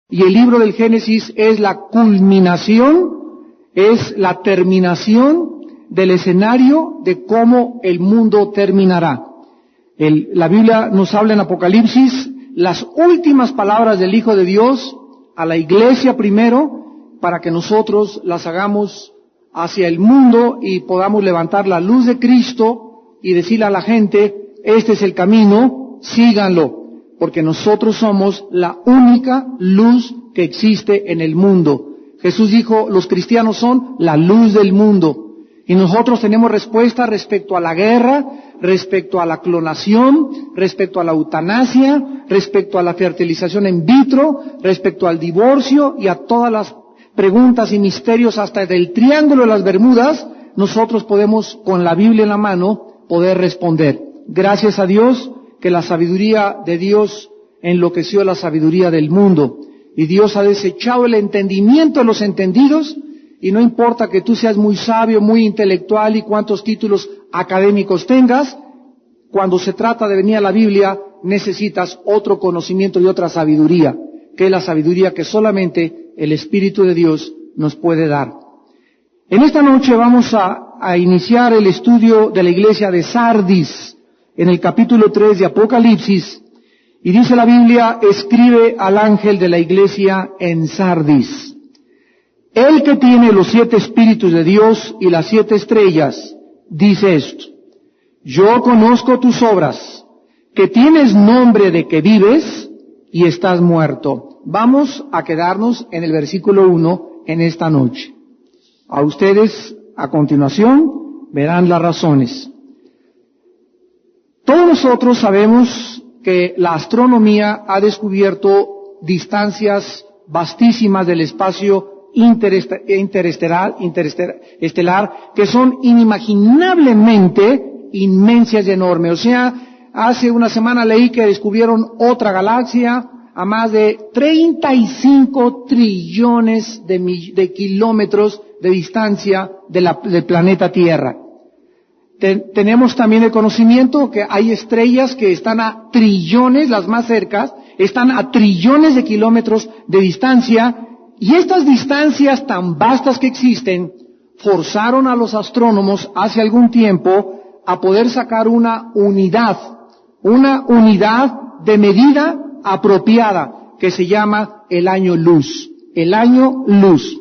Y el libro del Génesis es la culminación, es la terminación del escenario de cómo el mundo terminará. La Biblia nos habla en Apocalipsis las últimas palabras del Hijo de Dios a la iglesia primero, para que nosotros las hagamos hacia el mundo y podamos levantar la luz de Cristo y decirle a la gente, este es el camino, síganlo, porque nosotros somos la única luz que existe en el mundo. Jesús dijo, los cristianos son la luz del mundo. Y nosotros tenemos respuesta respecto a la guerra, respecto a la clonación, respecto a la eutanasia, respecto a la fertilización in vitro, respecto al divorcio y a todas las preguntas y misterios hasta del Triángulo de las Bermudas. Nosotros podemos, con la Biblia en la mano, poder responder. Gracias a Dios que la sabiduría de Dios enloqueció la sabiduría del mundo. Y Dios ha desechado el entendimiento de los entendidos. Y no importa que tú seas muy sabio, muy intelectual y cuántos títulos académicos tengas, cuando se trata de venir a la Biblia, necesitas otro conocimiento y otra sabiduría, que es la sabiduría que solamente el Espíritu de Dios nos puede dar. En esta noche vamos a iniciar el estudio de la iglesia de Sardis, en el capítulo 3 de Apocalipsis, y dice la Biblia, escribe al ángel de la iglesia en Sardis. El que tiene los 7 espíritus de Dios y las 7 estrellas, dice esto: yo conozco tus obras, que tienes nombre de que vives y estás muerto. Vamos a quedarnos en el versículo 1 en esta noche. A ustedes, a continuación, verán las razones. Todos nosotros sabemos que la astronomía ha descubierto distancias vastísimas del espacio interestelar, que son inimaginablemente inmensas y enormes. O sea, hace una semana leí que descubrieron otra galaxia a más de 35 trillones de kilómetros de distancia del planeta Tierra. Tenemos también el conocimiento que hay estrellas que están a trillones, las más cercas, están a trillones de kilómetros de distancia. Y estas distancias tan vastas que existen forzaron a los astrónomos hace algún tiempo a poder sacar una unidad de medida apropiada que se llama el año luz. El año luz.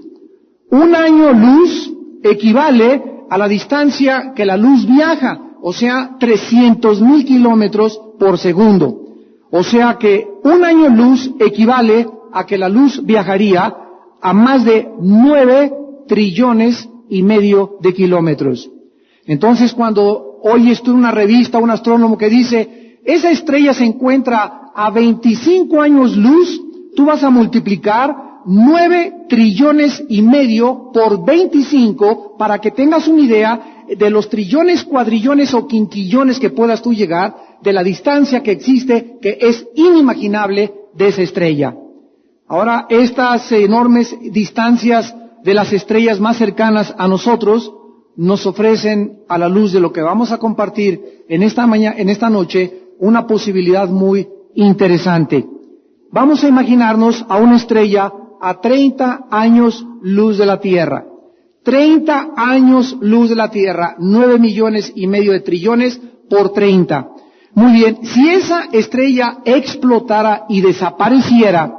Un año luz equivale a la distancia que la luz viaja, o sea, 300,000 kilómetros por segundo. O sea que un año luz equivale a que la luz viajaría a más de 9 trillones y medio de kilómetros. Entonces, cuando oyes tú en una revista un astrónomo que dice, esa estrella se encuentra a 25 años luz, tú vas a multiplicar 9 trillones y medio por 25 para que tengas una idea de los trillones, cuadrillones o quintillones que puedas tú llegar, de la distancia que existe, que es inimaginable de esa estrella. Ahora, estas enormes distancias de las estrellas más cercanas a nosotros nos ofrecen, a la luz de lo que vamos a compartir en esta noche, una posibilidad muy interesante. Vamos a imaginarnos a una estrella a 30 años luz de la Tierra. 30 años luz de la Tierra, 9 millones y medio de trillones por 30. Muy bien, si esa estrella explotara y desapareciera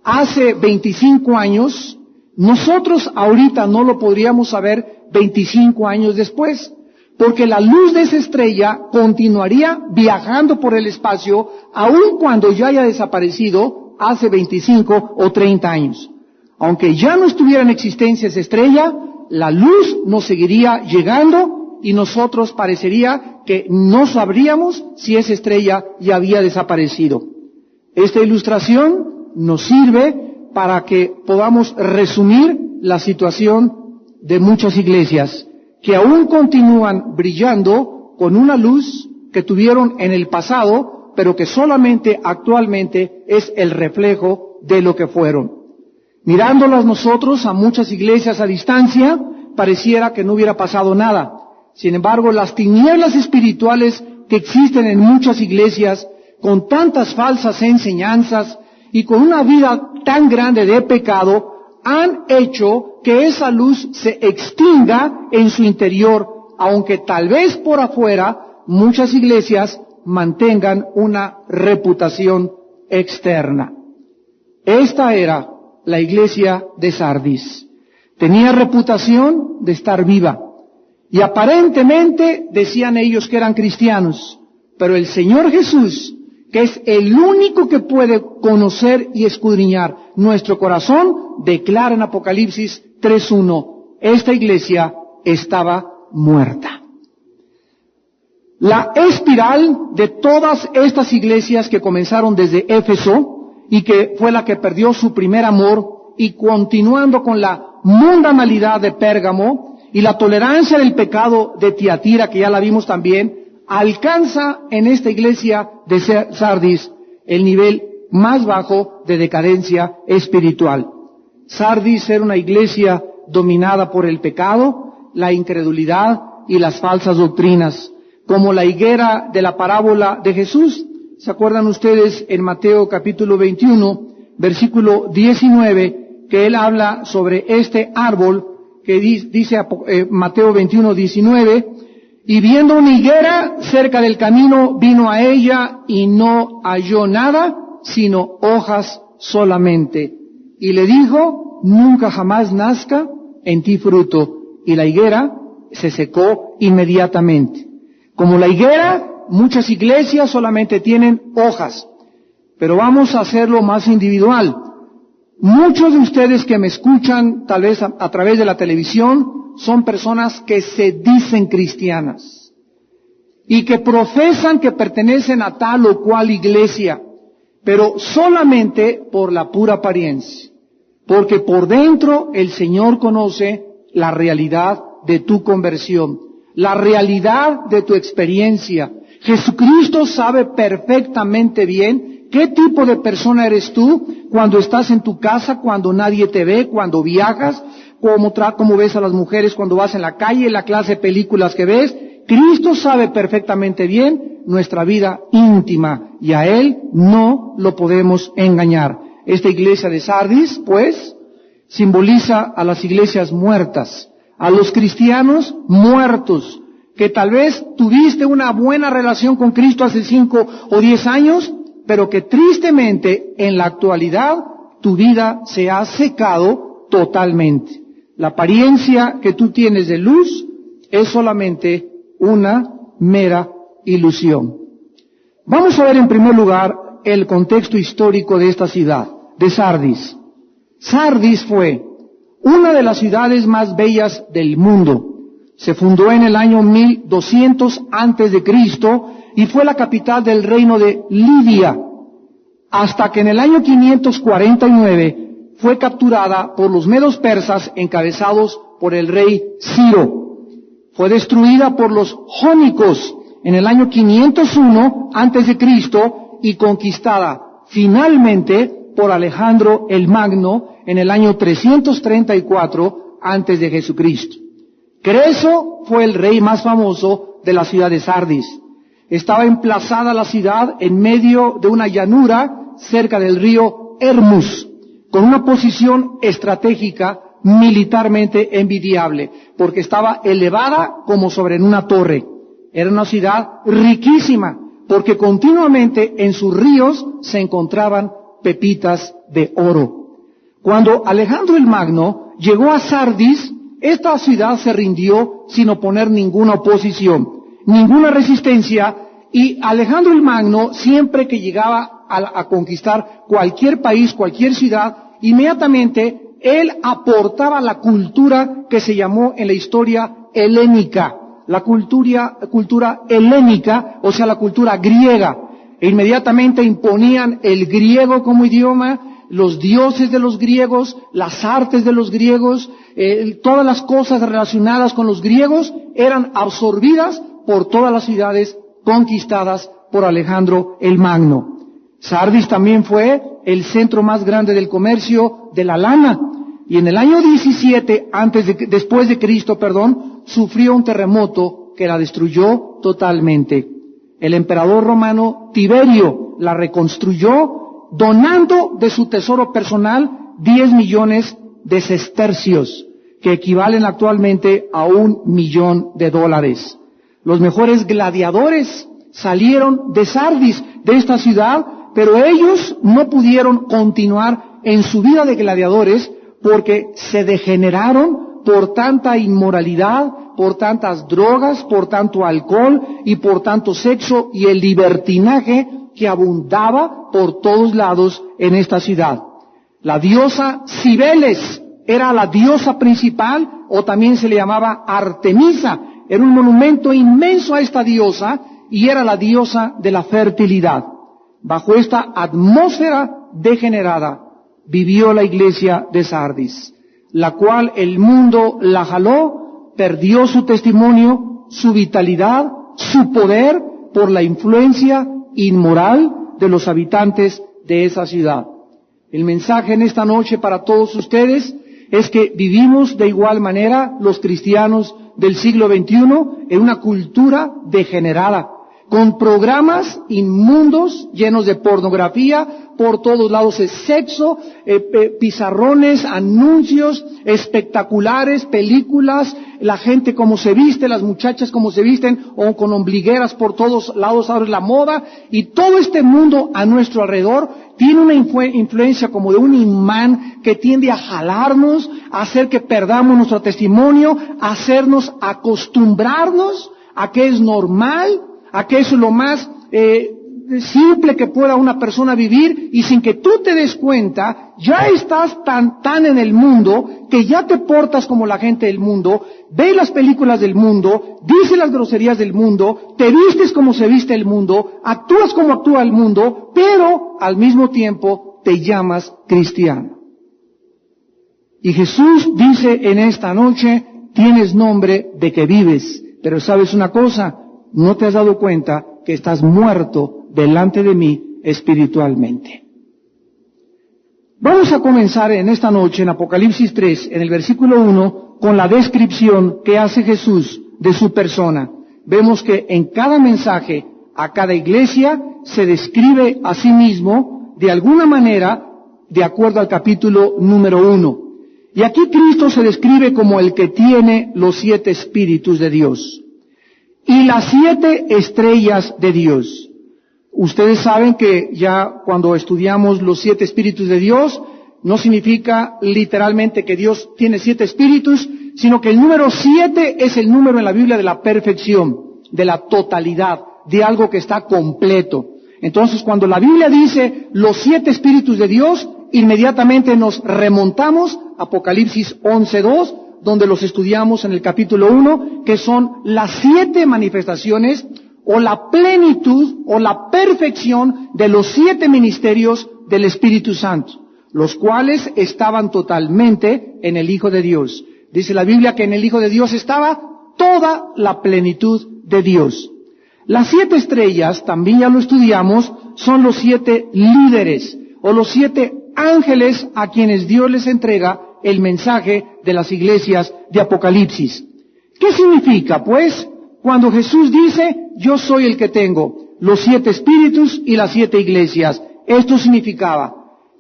hace 25 años, nosotros ahorita no lo podríamos saber 25 años después, porque la luz de esa estrella continuaría viajando por el espacio aun cuando ya haya desaparecido hace 25 o 30 años. Aunque ya no estuviera en existencia esa estrella, la luz nos seguiría llegando y nosotros parecería que no sabríamos si esa estrella ya había desaparecido. Esta ilustración nos sirve para que podamos resumir la situación de muchas iglesias que aún continúan brillando con una luz que tuvieron en el pasado, pero que solamente actualmente es el reflejo de lo que fueron. Mirándolas nosotros a muchas iglesias a distancia, pareciera que no hubiera pasado nada. Sin embargo, las tinieblas espirituales que existen en muchas iglesias, con tantas falsas enseñanzas y con una vida tan grande de pecado, han hecho que esa luz se extinga en su interior, aunque tal vez por afuera muchas iglesias mantengan una reputación externa. Esta era la iglesia de Sardis. Tenía reputación de estar viva. Y aparentemente decían ellos que eran cristianos. Pero el Señor Jesús, que es el único que puede conocer y escudriñar nuestro corazón, declara en Apocalipsis 3:1, esta iglesia estaba muerta. La espiral de todas estas iglesias que comenzaron desde Éfeso, y que fue la que perdió su primer amor, y continuando con la mundanalidad de Pérgamo, y la tolerancia del pecado de Tiatira, que ya la vimos también, alcanza en esta iglesia de Sardis el nivel más bajo de decadencia espiritual. Sardis era una iglesia dominada por el pecado, la incredulidad y las falsas doctrinas, como la higuera de la parábola de Jesús. ¿Se acuerdan ustedes en Mateo capítulo 21, versículo 19, que él habla sobre este árbol, que dice Mateo 21, 19, y viendo una higuera cerca del camino, vino a ella y no halló nada, sino hojas solamente. Y le dijo, nunca jamás nazca en ti fruto. Y la higuera se secó inmediatamente. Como la higuera, muchas iglesias solamente tienen hojas. Pero vamos a hacerlo más individual. Muchos de ustedes que me escuchan, tal vez a través de la televisión, son personas que se dicen cristianas y que profesan que pertenecen a tal o cual iglesia, pero solamente por la pura apariencia, porque por dentro el Señor conoce la realidad de tu conversión, la realidad de tu experiencia. Jesucristo sabe perfectamente bien qué tipo de persona eres tú cuando estás en tu casa, cuando nadie te ve, cuando viajas, cómo ves a las mujeres cuando vas en la calle, la clase de películas que ves. Cristo sabe perfectamente bien nuestra vida íntima y a Él no lo podemos engañar. Esta iglesia de Sardis, pues, simboliza a las iglesias muertas, a los cristianos muertos, que tal vez tuviste una buena relación con Cristo hace 5 o 10 años, pero que tristemente en la actualidad tu vida se ha secado totalmente. La apariencia que tú tienes de luz es solamente una mera ilusión. Vamos a ver en primer lugar el contexto histórico de esta ciudad, de Sardis. Sardis fue una de las ciudades más bellas del mundo. Se fundó en el año 1200 antes de Cristo y fue la capital del reino de Lidia, hasta que en el año 549 fue capturada por los medos persas encabezados por el rey Ciro. Fue destruida por los jónicos en el año 501 antes de Cristo y conquistada finalmente por Alejandro el Magno en el año 334 antes de Jesucristo. Creso fue el rey más famoso de la ciudad de Sardis. Estaba emplazada la ciudad en medio de una llanura cerca del río Hermus, con una posición estratégica militarmente envidiable, porque estaba elevada como sobre una torre. Era una ciudad riquísima, porque continuamente en sus ríos se encontraban pepitas de oro. Cuando Alejandro el Magno llegó a Sardis, esta ciudad se rindió sin oponer ninguna oposición, ninguna resistencia, y Alejandro el Magno, siempre que llegaba a conquistar cualquier país, cualquier ciudad, inmediatamente él aportaba la cultura que se llamó en la historia helénica, la cultura helénica, o sea, la cultura griega. E inmediatamente imponían el griego como idioma, los dioses de los griegos, las artes de los griegos, todas las cosas relacionadas con los griegos eran absorbidas por todas las ciudades conquistadas por Alejandro el Magno. Sardis también fue el centro más grande del comercio de la lana, y en el año 17 después de Cristo, sufrió un terremoto que la destruyó totalmente. El emperador romano Tiberio la reconstruyó donando de su tesoro personal 10 millones de sestercios, que equivalen actualmente a $1.000.000. Los mejores gladiadores salieron de Sardis, de esta ciudad, pero ellos no pudieron continuar en su vida de gladiadores porque se degeneraron por tanta inmoralidad, por tantas drogas, por tanto alcohol y por tanto sexo y el libertinaje que abundaba por todos lados en esta ciudad. La diosa Cibeles era la diosa principal, o también se le llamaba Artemisa. Era un monumento inmenso a esta diosa y era la diosa de la fertilidad. Bajo esta atmósfera degenerada vivió la iglesia de Sardis, la cual el mundo la jaló, perdió su testimonio, su vitalidad, su poder por la influencia inmoral de los habitantes de esa ciudad. El mensaje en esta noche para todos ustedes es que vivimos de igual manera los cristianos del siglo XXI en una cultura degenerada, con programas inmundos llenos de pornografía, por todos lados es sexo, pizarrones, anuncios espectaculares, películas, la gente como se viste, las muchachas como se visten, o con ombligueras por todos lados, ahora es la moda, y todo este mundo a nuestro alrededor tiene una influencia como de un imán que tiende a jalarnos, a hacer que perdamos nuestro testimonio, a hacernos acostumbrarnos a que es normal, a que eso es lo más simple que pueda una persona vivir, y sin que tú te des cuenta, ya estás tan en el mundo, que ya te portas como la gente del mundo, ves las películas del mundo, dices las groserías del mundo, te vistes como se viste el mundo, actúas como actúa el mundo, pero al mismo tiempo te llamas cristiano. Y Jesús dice en esta noche, tienes nombre de que vives, pero sabes una cosa, no te has dado cuenta que estás muerto delante de mí espiritualmente. Vamos a comenzar en esta noche en Apocalipsis 3, en el versículo 1, con la descripción que hace Jesús de su persona. Vemos que en cada mensaje, a cada iglesia, se describe a sí mismo de alguna manera, de acuerdo al capítulo número 1. Y aquí Cristo se describe como el que tiene los 7 espíritus de Dios y las 7 estrellas de Dios. Ustedes saben que ya cuando estudiamos los 7 espíritus de Dios, no significa literalmente que Dios tiene 7 espíritus, sino que el número 7 es el número en la Biblia de la perfección, de la totalidad, de algo que está completo. Entonces, cuando la Biblia dice los 7 espíritus de Dios, inmediatamente nos remontamos a Apocalipsis 11:2, donde los estudiamos en el capítulo 1, que son las 7 manifestaciones o la plenitud o la perfección de los 7 ministerios del Espíritu Santo, los cuales estaban totalmente en el Hijo de Dios. Dice la Biblia que en el Hijo de Dios estaba toda la plenitud de Dios. Las 7 estrellas, también ya lo estudiamos, son los 7 líderes o los 7 ángeles a quienes Dios les entrega el mensaje de las iglesias de Apocalipsis. ¿Qué significa, pues, cuando Jesús dice, yo soy el que tengo los 7 espíritus y las 7 iglesias? Esto significaba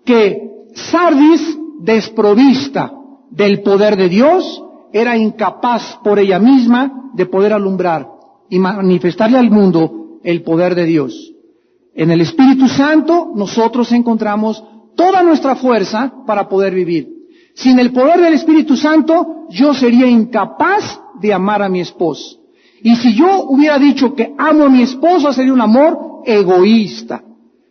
que Sardis, desprovista del poder de Dios, era incapaz por ella misma de poder alumbrar y manifestarle al mundo el poder de Dios. En el Espíritu Santo nosotros encontramos toda nuestra fuerza para poder vivir. Sin el poder del Espíritu Santo, yo sería incapaz de amar a mi esposa. Y si yo hubiera dicho que amo a mi esposa, sería un amor egoísta.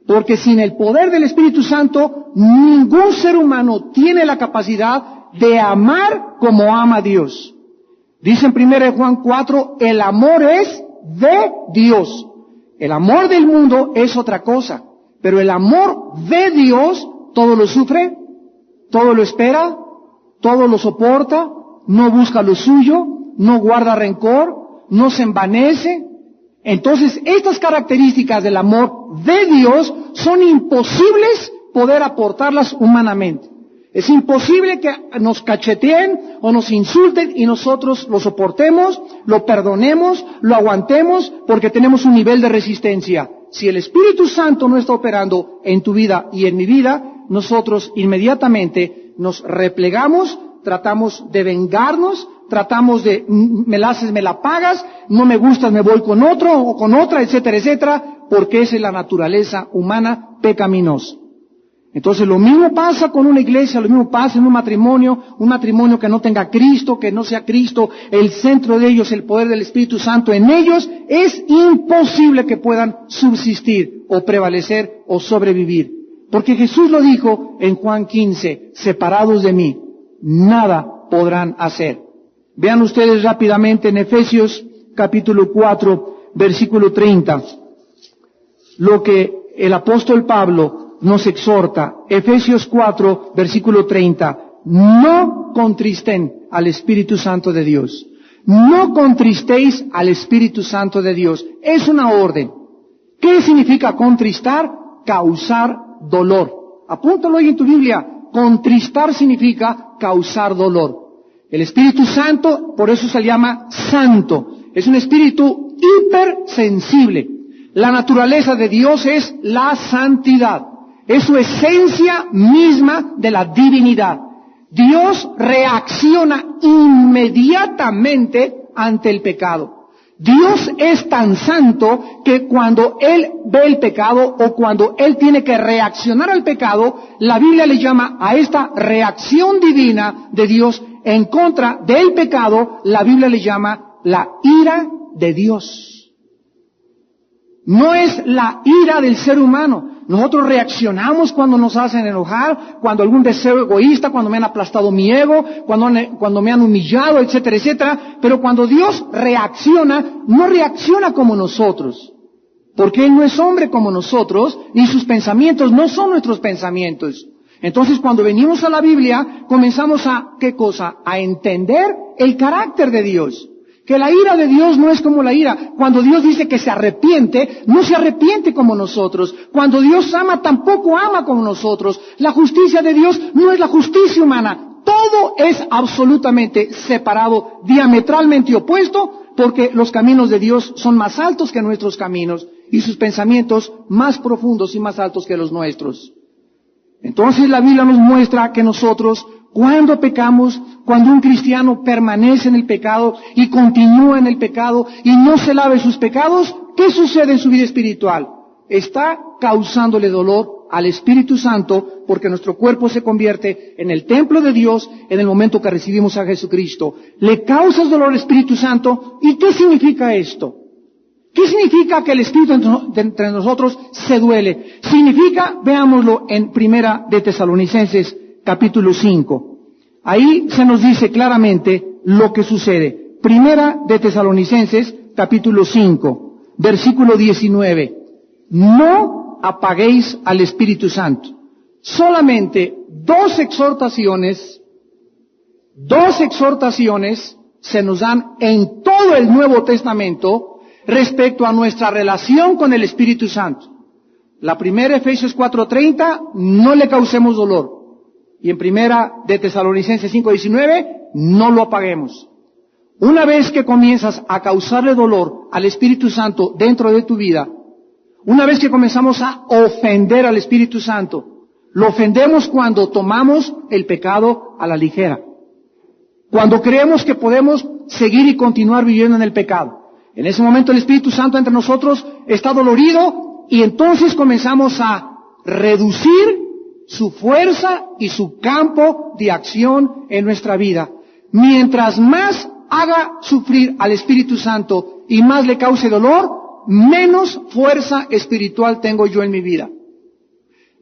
Porque sin el poder del Espíritu Santo, ningún ser humano tiene la capacidad de amar como ama a Dios. Dice en 1 Juan 4, el amor es de Dios. El amor del mundo es otra cosa. Pero el amor de Dios, todo lo sufre, todo lo espera, todo lo soporta, no busca lo suyo, no guarda rencor, no se envanece. Entonces, estas características del amor de Dios son imposibles poder aportarlas humanamente. Es imposible que nos cacheteen o nos insulten y nosotros lo soportemos, lo perdonemos, lo aguantemos porque tenemos un nivel de resistencia. si el Espíritu Santo no está operando en tu vida y en mi vida, nosotros inmediatamente nos replegamos, tratamos de vengarnos, tratamos de, me la haces, me la pagas, no me gustas, me voy con otro o con otra, etcétera, etcétera, porque esa es la naturaleza humana pecaminosa. Entonces lo mismo pasa con una iglesia, lo mismo pasa en un matrimonio que no tenga a Cristo, que no sea Cristo el centro de ellos, el poder del Espíritu Santo en ellos, es imposible que puedan subsistir o prevalecer o sobrevivir. Porque Jesús lo dijo en Juan 15, separados de mí, nada podrán hacer. Vean ustedes rápidamente en Efesios capítulo 4, versículo 30, lo que el apóstol Pablo nos exhorta. Efesios 4, versículo 30. No contristen al Espíritu Santo de Dios. No contristéis al Espíritu Santo de Dios. Es una orden. ¿Qué significa contristar? Causar dolor. Apúntalo ahí en tu Biblia. Contristar significa causar dolor. El Espíritu Santo, por eso se le llama santo. Es un espíritu hipersensible. La naturaleza de Dios es la santidad. Es su esencia misma de la divinidad. Dios reacciona inmediatamente ante el pecado. Dios es tan santo que cuando Él ve el pecado o cuando Él tiene que reaccionar al pecado, la Biblia le llama a esta reacción divina de Dios en contra del pecado, la Biblia le llama la ira de Dios. No es la ira del ser humano. Nosotros reaccionamos cuando nos hacen enojar, cuando algún deseo egoísta, cuando me han aplastado mi ego, cuando me han humillado, etcétera, etcétera. Pero cuando Dios reacciona, no reacciona como nosotros. Porque Él no es hombre como nosotros, ni sus pensamientos no son nuestros pensamientos. Entonces cuando venimos a la Biblia, comenzamos a, ¿qué cosa? A entender el carácter de Dios. Que la ira de Dios no es como la ira. Cuando Dios dice que se arrepiente, no se arrepiente como nosotros. Cuando Dios ama, tampoco ama como nosotros. La justicia de Dios no es la justicia humana. Todo es absolutamente separado, diametralmente opuesto, porque los caminos de Dios son más altos que nuestros caminos y sus pensamientos más profundos y más altos que los nuestros. Entonces la Biblia nos muestra que nosotros, cuando pecamos, cuando un cristiano permanece en el pecado y continúa en el pecado y no se lave sus pecados, ¿qué sucede en su vida espiritual? Está causándole dolor al Espíritu Santo porque nuestro cuerpo se convierte en el templo de Dios en el momento que recibimos a Jesucristo. Le causas dolor al Espíritu Santo. ¿Y qué significa esto? ¿Qué significa que el Espíritu entre nosotros se duele? Significa, veámoslo en Primera de Tesalonicenses capítulo 5. Ahí se nos dice claramente lo que sucede. Primera de Tesalonicenses capítulo 5, versículo 19. No apaguéis al Espíritu Santo. Solamente dos exhortaciones se nos dan en todo el Nuevo Testamento respecto a nuestra relación con el Espíritu Santo. La primera, Efesios 4:30, no le causemos dolor. Y en Primera de Tesalonicenses 5:19, no lo apaguemos. Una vez que comienzas a causarle dolor al Espíritu Santo dentro de tu vida, una vez que comenzamos a ofender al Espíritu Santo, lo ofendemos cuando tomamos el pecado a la ligera. Cuando creemos que podemos seguir y continuar viviendo en el pecado. En ese momento el Espíritu Santo entre nosotros está dolorido y entonces comenzamos a reducir su fuerza y su campo de acción en nuestra vida. Mientras más haga sufrir al Espíritu Santo y más le cause dolor, menos fuerza espiritual tengo yo en mi vida.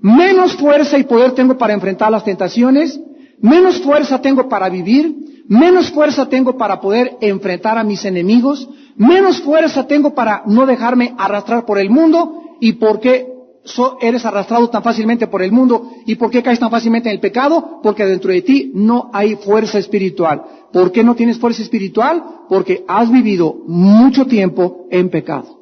Menos fuerza y poder tengo para enfrentar las tentaciones, menos fuerza tengo para vivir, menos fuerza tengo para poder enfrentar a mis enemigos, menos fuerza tengo para no dejarme arrastrar por el mundo. ¿Y por qué eres arrastrado tan fácilmente por el mundo? ¿Y por qué caes tan fácilmente en el pecado? Porque dentro de ti no hay fuerza espiritual. ¿Por qué no tienes fuerza espiritual? Porque has vivido mucho tiempo en pecado.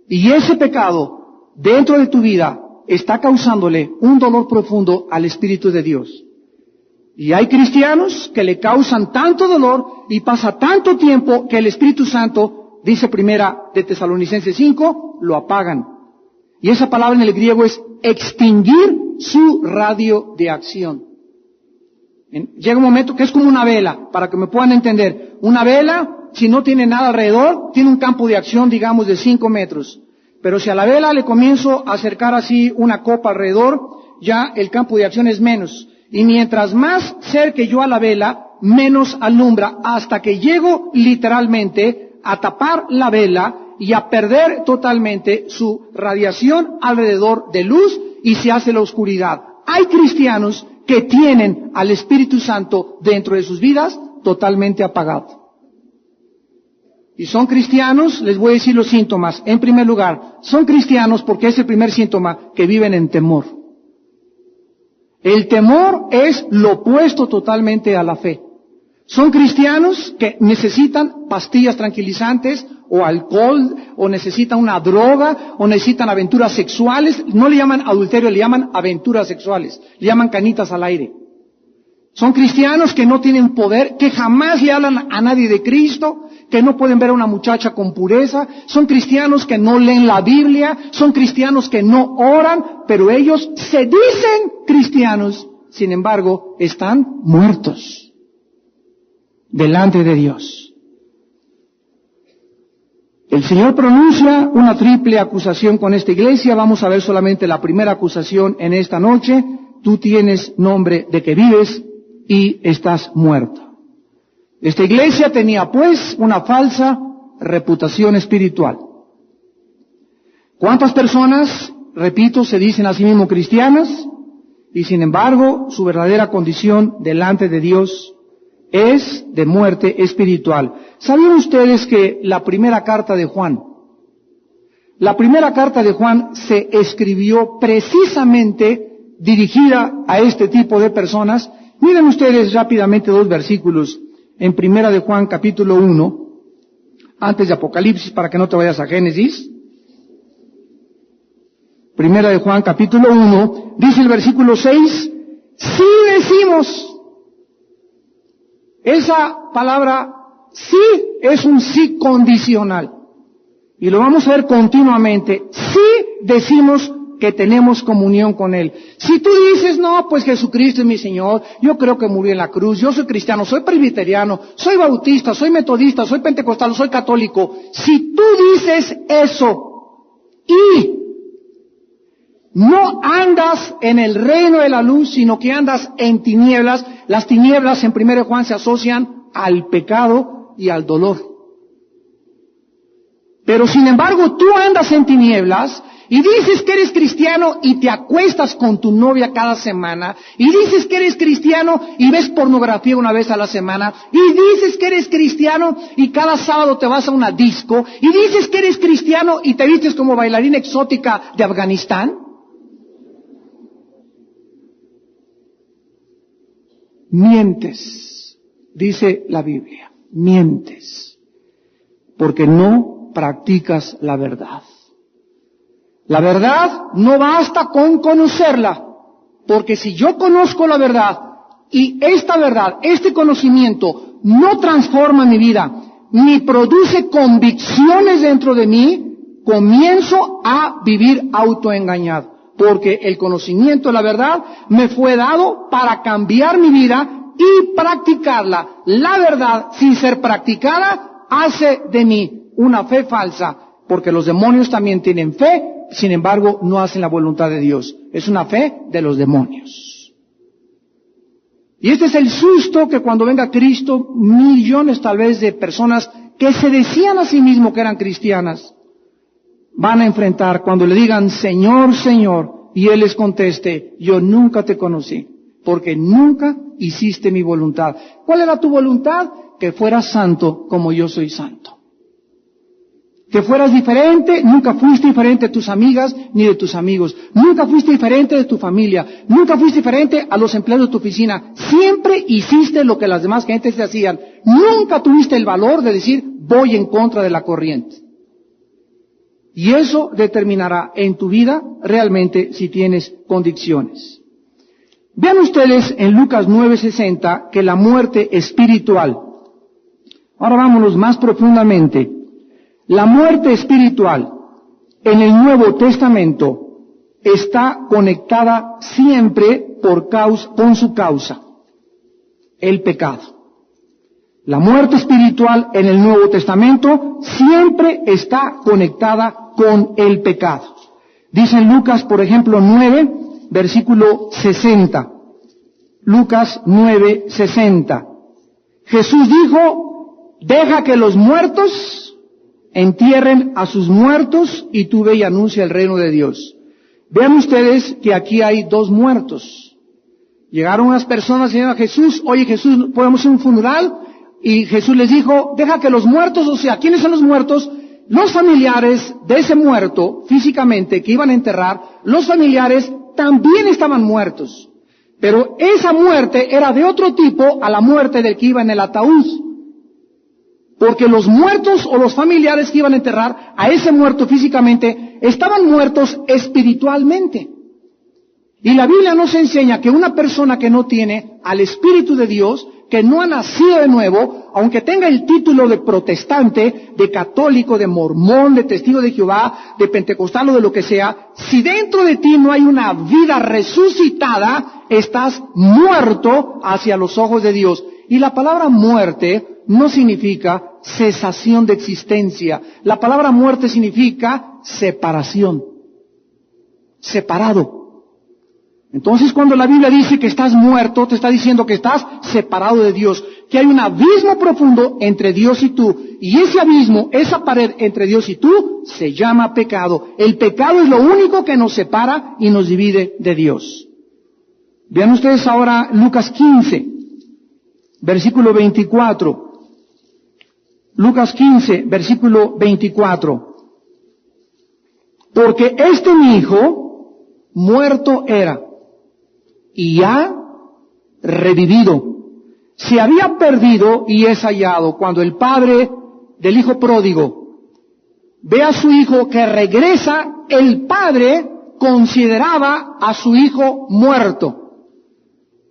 Y ese pecado dentro de tu vida está causándole un dolor profundo al Espíritu de Dios. Y hay cristianos que le causan tanto dolor y pasa tanto tiempo que el Espíritu Santo dice primera de Tesalonicenses 5, lo apagan. Y esa palabra en el griego es extinguir su radio de acción. Llega un momento que es como una vela, para que me puedan entender. Una vela, si no tiene nada alrededor, tiene un campo de acción, digamos, de 5 metros. Pero si a la vela le comienzo a acercar así una copa alrededor, ya el campo de acción es menos. Y mientras más cerque yo a la vela, menos alumbra, hasta que llego literalmente a tapar la vela y a perder totalmente su radiación alrededor de luz y se hace la oscuridad. Hay cristianos que tienen al Espíritu Santo dentro de sus vidas totalmente apagado. Y son cristianos, les voy a decir los síntomas. En primer lugar, son cristianos porque es el primer síntoma, que viven en temor. El temor es lo opuesto totalmente a la fe. Son cristianos que necesitan pastillas tranquilizantes o alcohol, o necesitan una droga, o necesitan aventuras sexuales. No le llaman adulterio, le llaman aventuras sexuales. Le llaman canitas al aire. Son cristianos que no tienen poder, que jamás le hablan a nadie de Cristo, que no pueden ver a una muchacha con pureza. Son cristianos que no leen la Biblia, son cristianos que no oran, pero ellos se dicen cristianos, sin embargo, están muertos delante de Dios. El Señor pronuncia una triple acusación con esta iglesia. Vamos a ver solamente la primera acusación en esta noche. Tú tienes nombre de que vives y estás muerto. Esta iglesia tenía pues una falsa reputación espiritual. ¿Cuántas personas, repito, se dicen a sí mismos cristianas y sin embargo su verdadera condición delante de Dios es de muerte espiritual? ¿Sabían ustedes que la primera carta de Juan se escribió precisamente dirigida a este tipo de personas? Miren ustedes rápidamente 2 versículos en primera de Juan capítulo 1, antes de Apocalipsis, para que no te vayas a Génesis. Primera de Juan capítulo 1, dice el versículo 6, sí decimos. Esa palabra sí es un sí condicional. Y lo vamos a ver continuamente. Sí decimos que tenemos comunión con Él. Si tú dices, no, pues Jesucristo es mi Señor, yo creo que murió en la cruz, yo soy cristiano, soy presbiteriano, soy bautista, soy metodista, soy pentecostal, soy católico. Si tú dices eso y no andas en el reino de la luz, sino que andas en tinieblas, las tinieblas en 1 Juan se asocian al pecado y al dolor. Pero sin embargo tú andas en tinieblas y dices que eres cristiano y te acuestas con tu novia cada semana, y dices que eres cristiano y ves pornografía una vez a la semana, y dices que eres cristiano y cada sábado te vas a una disco, y dices que eres cristiano y te vistes como bailarina exótica de Afganistán. Mientes, dice la Biblia, mientes, porque no practicas la verdad. La verdad no basta con conocerla, porque si yo conozco la verdad y esta verdad, este conocimiento no transforma mi vida, ni produce convicciones dentro de mí, comienzo a vivir autoengañado. Porque el conocimiento de la verdad me fue dado para cambiar mi vida y practicarla. La verdad, sin ser practicada, hace de mí una fe falsa, porque los demonios también tienen fe, sin embargo, no hacen la voluntad de Dios. Es una fe de los demonios. Y este es el susto que cuando venga Cristo, millones tal vez de personas que se decían a sí mismos que eran cristianas, van a enfrentar cuando le digan, Señor, Señor, y Él les conteste, yo nunca te conocí, porque nunca hiciste mi voluntad. ¿Cuál era tu voluntad? Que fueras santo como yo soy santo. Que fueras diferente, nunca fuiste diferente de tus amigas ni de tus amigos. Nunca fuiste diferente de tu familia. Nunca fuiste diferente a los empleados de tu oficina. Siempre hiciste lo que las demás gentes te hacían. Nunca tuviste el valor de decir, voy en contra de la corriente. Y eso determinará en tu vida realmente si tienes convicciones. Vean ustedes en Lucas 9:60 que la muerte espiritual. Ahora vámonos más profundamente La muerte espiritual en el Nuevo Testamento está conectada siempre con su causa, el pecado. La muerte espiritual en el Nuevo Testamento siempre está conectada con el pecado. Dice en Lucas, por ejemplo, 9, versículo 60. Lucas 9, 60. Jesús dijo, deja que los muertos entierren a sus muertos y tú ve y anuncia el reino de Dios. Vean ustedes que aquí hay dos muertos. Llegaron unas personas y dijeron a Jesús, oye Jesús, ¿podemos hacer un funeral? Y Jesús les dijo, deja que los muertos, o sea, ¿quiénes son los muertos? Los familiares de ese muerto, físicamente, que iban a enterrar, los familiares también estaban muertos. Pero esa muerte era de otro tipo a la muerte del que iba en el ataúd. Porque los muertos o los familiares que iban a enterrar a ese muerto físicamente estaban muertos espiritualmente. Y la Biblia nos enseña que una persona que no tiene al Espíritu de Dios, que no ha nacido de nuevo, aunque tenga el título de protestante, de católico, de mormón, de testigo de Jehová, de pentecostal o de lo que sea, si dentro de ti no hay una vida resucitada, estás muerto hacia los ojos de Dios. Y la palabra muerte no significa cesación de existencia. La palabra muerte significa separación. Separado. Entonces cuando la Biblia dice que estás muerto, te está diciendo que estás separado de Dios, que hay un abismo profundo entre Dios y tú, y ese abismo, esa pared entre Dios y tú, se llama pecado. El pecado es lo único que nos separa y nos divide de Dios. Vean ustedes ahora Lucas 15, versículo 24. Lucas 15, versículo 24. Porque mi hijo muerto era, y ha revivido. Se había perdido y es hallado. Cuando el padre del hijo pródigo ve a su hijo que regresa, el padre consideraba a su hijo muerto.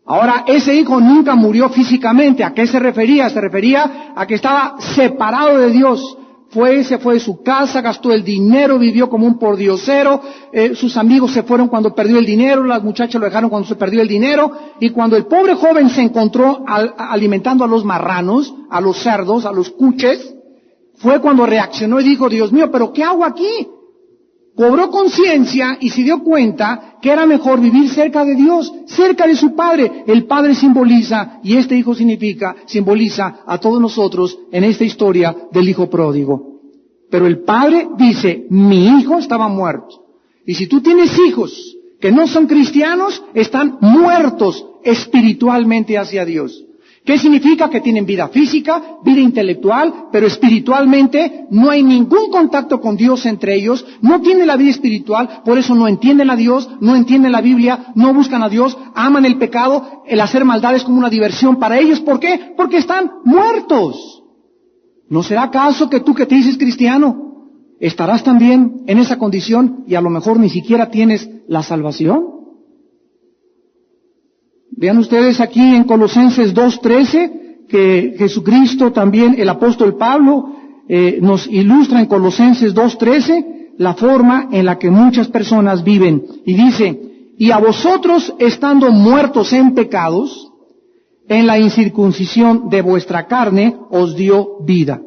Ahora, ese hijo nunca murió físicamente. ¿A qué se refería? Se refería a que estaba separado de Dios. Se fue de su casa, gastó el dinero, vivió como un pordiosero, sus amigos se fueron cuando perdió el dinero, las muchachas lo dejaron cuando se perdió el dinero, y cuando el pobre joven se encontró alimentando a los marranos, a los cerdos, a los cuches, fue cuando reaccionó y dijo, Dios mío, ¿pero qué hago aquí? Cobró conciencia y se dio cuenta que era mejor vivir cerca de Dios, cerca de su Padre. El Padre simboliza, y este hijo simboliza a todos nosotros en esta historia del hijo pródigo. Pero el Padre dice, mi hijo estaba muerto. Y si tú tienes hijos que no son cristianos, están muertos espiritualmente hacia Dios. ¿Qué significa? Que tienen vida física, vida intelectual, pero espiritualmente no hay ningún contacto con Dios entre ellos, no tienen la vida espiritual, por eso no entienden a Dios, no entienden la Biblia, no buscan a Dios, aman el pecado, el hacer maldad es como una diversión para ellos. ¿Por qué? Porque están muertos. ¿No será acaso que tú que te dices cristiano, estarás también en esa condición y a lo mejor ni siquiera tienes la salvación? Vean ustedes aquí en Colosenses 2:13 que Jesucristo también, el apóstol Pablo, nos ilustra en Colosenses 2:13 la forma en la que muchas personas viven. Y dice, y a vosotros estando muertos en pecados, en la incircuncisión de vuestra carne os dio vida.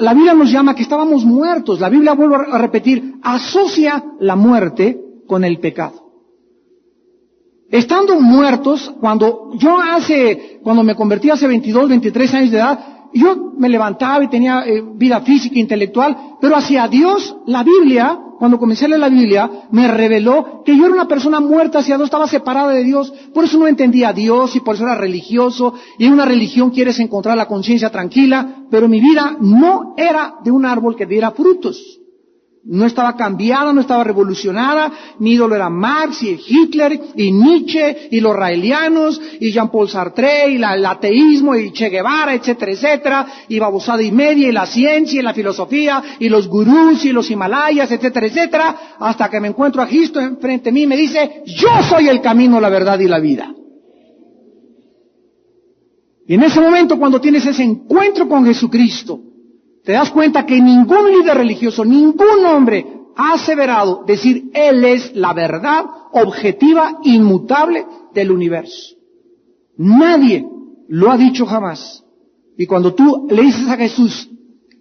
La Biblia nos llama que estábamos muertos. La Biblia, vuelvo a repetir, asocia la muerte con el pecado. Estando muertos, cuando me convertí hace 22, 23 años de edad, yo me levantaba y tenía vida física e intelectual, pero hacia Dios, la Biblia, cuando comencé a leer la Biblia, me reveló que yo era una persona muerta hacia Dios, estaba separada de Dior, por eso no entendía a Dios y por eso era religioso, y en una religión quieres encontrar la conciencia tranquila, pero mi vida no era de un árbol que diera frutos. No estaba cambiada, no estaba revolucionada, mi ídolo era Marx y Hitler y Nietzsche y los raelianos y Jean-Paul Sartre y el ateísmo y Che Guevara, etcétera, etcétera, y babosada y media y la ciencia y la filosofía y los gurús y los Himalayas, etcétera, etcétera, hasta que me encuentro a Cristo enfrente de mí y me dice, yo soy el camino, la verdad y la vida. Y en ese momento, cuando tienes ese encuentro con Jesucristo, te das cuenta que ningún líder religioso, ningún hombre ha aseverado decir Él es la verdad objetiva, inmutable del universo. Nadie lo ha dicho jamás. Y cuando tú le dices a Jesús,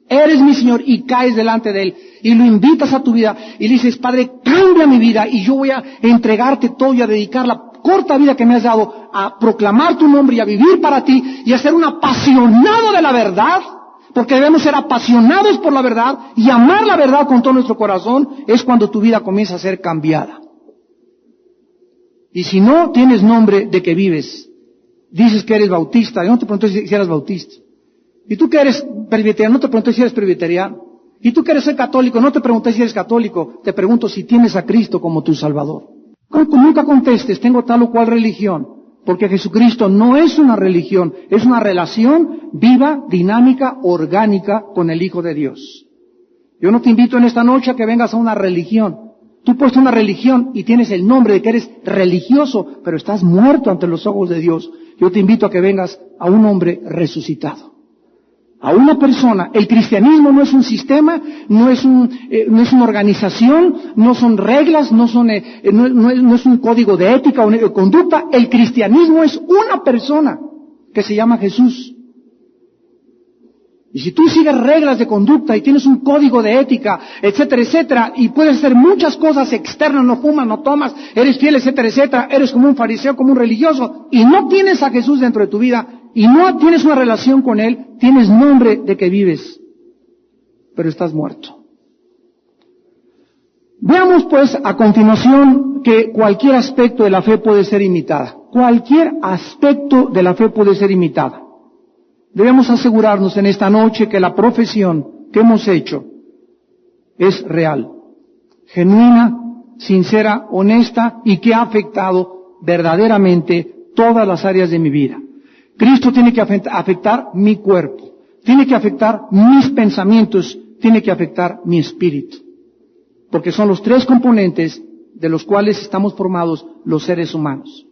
eres mi Señor, y caes delante de Él, y lo invitas a tu vida, y le dices, Padre, cambia mi vida, y yo voy a entregarte todo y a dedicar la corta vida que me has dado a proclamar tu nombre y a vivir para ti, y a ser un apasionado de la verdad, porque debemos ser apasionados por la verdad, y amar la verdad con todo nuestro corazón, es cuando tu vida comienza a ser cambiada. Y si no tienes nombre de que vives, dices que eres bautista, yo no te pregunto si eres bautista. Y tú que eres presbiteriano, no te pregunto si eres presbiteriano. Y tú que eres católico, no te pregunto si eres católico, te pregunto si tienes a Cristo como tu Salvador. Nunca contestes, tengo tal o cual religión, porque Jesucristo no es una religión, es una relación viva, dinámica, orgánica con el Hijo de Dios. Yo no te invito en esta noche a que vengas a una religión. Tú puedes una religión y tienes el nombre de que eres religioso, pero estás muerto ante los ojos de Dios. Yo te invito a que vengas a un hombre resucitado. A una persona. El cristianismo no es un sistema, no es una organización, no son reglas, no es un código de ética o de conducta. El cristianismo es una persona que se llama Jesús. Y si tú sigues reglas de conducta y tienes un código de ética, etcétera, etcétera, y puedes hacer muchas cosas externas, no fumas, no tomas, eres fiel, etcétera, etcétera, eres como un fariseo, como un religioso, y no tienes a Jesús dentro de tu vida, y no tienes una relación con Él, tienes nombre de que vives, pero estás muerto. Veamos pues a continuación que cualquier aspecto de la fe puede ser imitada. Cualquier aspecto de la fe puede ser imitada. Debemos asegurarnos en esta noche que la profesión que hemos hecho es real, genuina, sincera, honesta y que ha afectado verdaderamente todas las áreas de mi vida. Cristo tiene que afectar mi cuerpo, tiene que afectar mis pensamientos, tiene que afectar mi espíritu, porque son los tres componentes de los cuales estamos formados los seres humanos.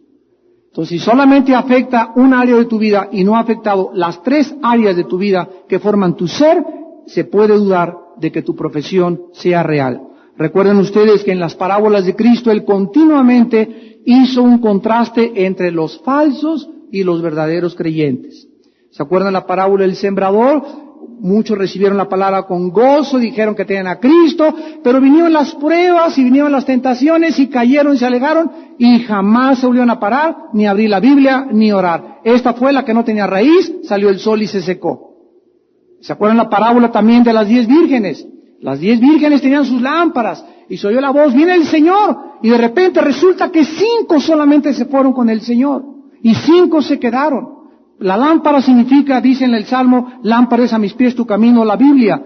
Entonces, si solamente afecta un área de tu vida y no ha afectado las tres áreas de tu vida que forman tu ser, se puede dudar de que tu profesión sea real. Recuerden ustedes que en las parábolas de Cristo Él continuamente hizo un contraste entre los falsos y los verdaderos creyentes. ¿Se acuerdan la parábola del sembrador? Muchos recibieron la palabra con gozo, dijeron que tenían a Cristo, pero vinieron las pruebas y vinieron las tentaciones y cayeron y se alejaron y jamás se volvieron a parar, ni a abrir la Biblia, ni orar. Esta fue la que no tenía raíz, salió el sol y se secó. ¿Se acuerdan la parábola también de las 10 vírgenes? Las 10 vírgenes tenían sus lámparas y se oyó la voz, viene el Señor, y de repente resulta que 5 solamente se fueron con el Señor y 5 se quedaron. La lámpara significa, dice en el Salmo, lámpara es a mis pies tu camino, la Biblia.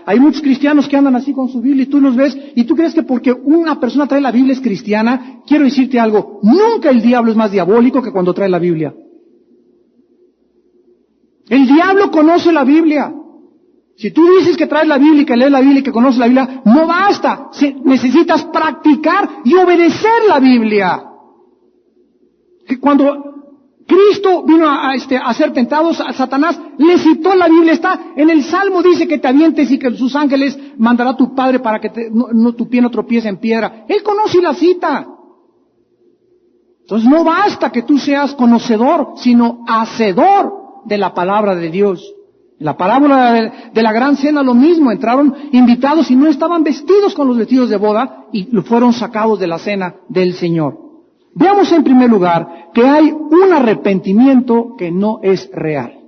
Hay muchos cristianos que andan así con su Biblia y tú los ves y tú crees que porque una persona trae la Biblia es cristiana. Quiero decirte algo, nunca el diablo es más diabólico que cuando trae la Biblia. El diablo conoce la Biblia. Si tú dices que traes la Biblia y que lees la Biblia y que conoces la Biblia, no basta. Necesitas practicar y obedecer la Biblia. Que cuando Cristo vino a ser tentados, a Satanás le citó la Biblia, está en el Salmo, dice que te avientes y que sus ángeles mandará tu Padre para que tu pie no tropiece en piedra. Él conoce la cita. Entonces no basta que tú seas conocedor, sino hacedor de la palabra de Dios. En la parábola de la gran cena lo mismo, entraron invitados y no estaban vestidos con los vestidos de boda y fueron sacados de la cena del Señor. Veamos en primer lugar que hay un arrepentimiento que no es real.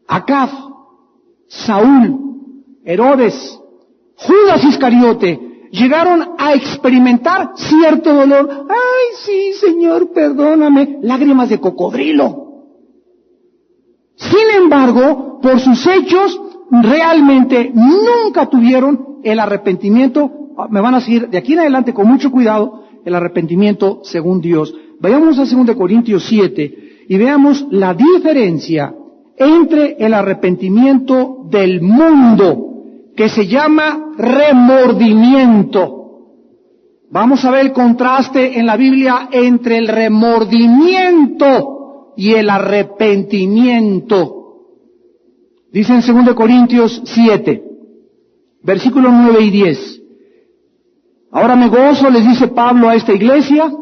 Acab, Saúl, Herodes, Judas Iscariote llegaron a experimentar cierto dolor. ¡Ay, sí, Señor, perdóname! Lágrimas de cocodrilo. Sin embargo, por sus hechos, realmente nunca tuvieron el arrepentimiento. Me van a seguir de aquí en adelante con mucho cuidado. El arrepentimiento según Dios. Vayamos a 2 Corintios 7 y veamos la diferencia entre el arrepentimiento del mundo, que se llama remordimiento. Vamos a ver el contraste en la Biblia entre el remordimiento y el arrepentimiento. Dice en 2 Corintios 7, versículos 9 y 10. Ahora me gozo, les dice Pablo a esta iglesia,